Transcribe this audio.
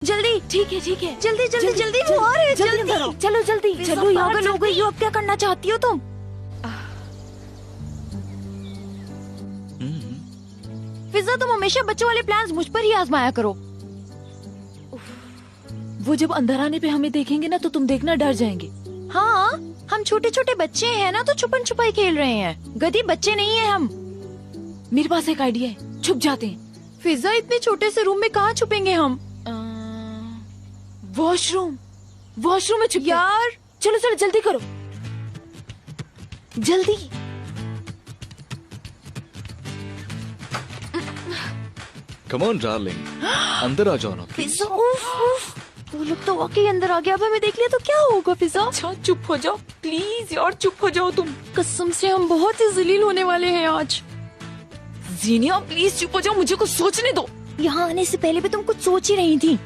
जल्दी। ठीक है ठीक है, जल्दी जल्दी जल्दी, वो आ रहे हैं, जल्दी। चलो जल्दी चलो, चलो पागल हो गई हो, अब क्या करना चाहती हो तुम? फिजा, तुम हमेशा बच्चों वाले प्लान्स मुझ पर ही आजमाया करो। वो जब अंदर आने पे हमें देखेंगे ना तो तुम देखना डर जाएंगे। हाँ, हम छोटे छोटे बच्चे हैं ना, तो छुपन छुपाई खेल रहे हैं। गधी बच्चे नहीं है हम। मेरे पास एक आइडिया है, छुप जाते हैं। फिजा, इतने छोटे से रूम में कहाँ छुपेंगे हम? वॉशरूम में छुप यार चलो चलो जल्दी करो, जल्दी। कम ऑन डार्लिंग, अंदर आ जाओ ना प्लीज। फिजा, उफ, वो लोग तो वाकई अंदर आ गया। अब हमें देख लिया तो क्या होगा फिजा? अच्छा चुप हो जाओ प्लीज यार, चुप हो जाओ तुम। कसम से हम बहुत ही जलील होने वाले हैं आज। जीनिया प्लीज चुप हो जाओ, मुझे कुछ सोचने दो। यहाँ आने से पहले भी तुम कुछ सोच ही रही थी।